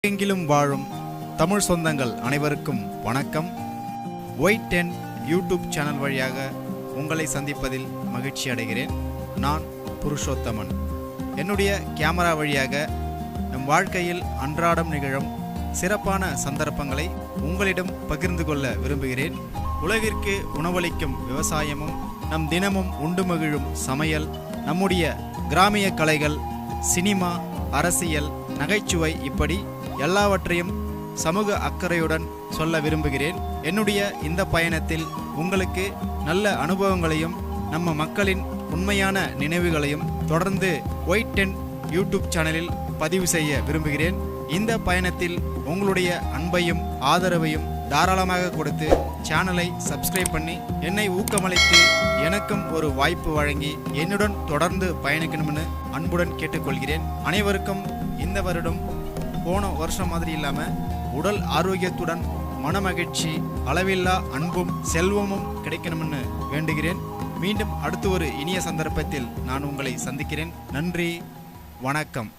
எங்கிலும் வாழும் தமிழ் சொந்தங்கள் அனைவருக்கும் வணக்கம். Y10 யூடியூப் சேனல் வழியாக உங்களை சந்திப்பதில் மகிழ்ச்சி அடைகிறேன். நான் புருஷோத்தமன். என்னுடைய கேமரா வழியாக நம் வாழ்க்கையில் அன்றாடம் நிகழும் சிறப்பான சந்தர்ப்பங்களை உங்களிடம் பகிர்ந்து கொள்ள விரும்புகிறேன். உலகிற்கு உணவளிக்கும் விவசாயமும், நம் தினமும் உண்டு மகிழும் சமையல், நம்முடைய கிராமிய கலைகள், சினிமா, அரசியல், நகைச்சுவை, இப்படி எல்லாவற்றையும் சமூக அக்கறையுடன் சொல்ல விரும்புகிறேன். என்னுடைய இந்த பயணத்தில் உங்களுக்கு நல்ல அனுபவங்களையும் நம்ம மக்களின் உண்மையான நினைவுகளையும் தொடர்ந்து Y10 யூடியூப் சேனலில் பதிவு செய்ய விரும்புகிறேன். இந்த பயணத்தில் உங்களுடைய அன்பையும் ஆதரவையும் தாராளமாக கொடுத்து சேனலை சப்ஸ்கிரைப் பண்ணி என்னை ஊக்கமளித்து எனக்கும் ஒரு வாய்ப்பு வழங்கி என்னுடன் தொடர்ந்து பயணிக்கணும்னு அன்புடன் கேட்டுக்கொள்கிறேன். அனைவருக்கும் இந்த வருடம் போன வருஷம் மாதிரி இல்லாமல் உடல் ஆரோக்கியத்துடன் மனமகிழ்ச்சி, அளவில்லா அன்பும் செல்வமும் கிடைக்கணும்னு வேண்டுகிறேன். மீண்டும் அடுத்து ஒரு இனிய சந்தர்ப்பத்தில் நான் உங்களை சந்திக்கிறேன். நன்றி, வணக்கம்.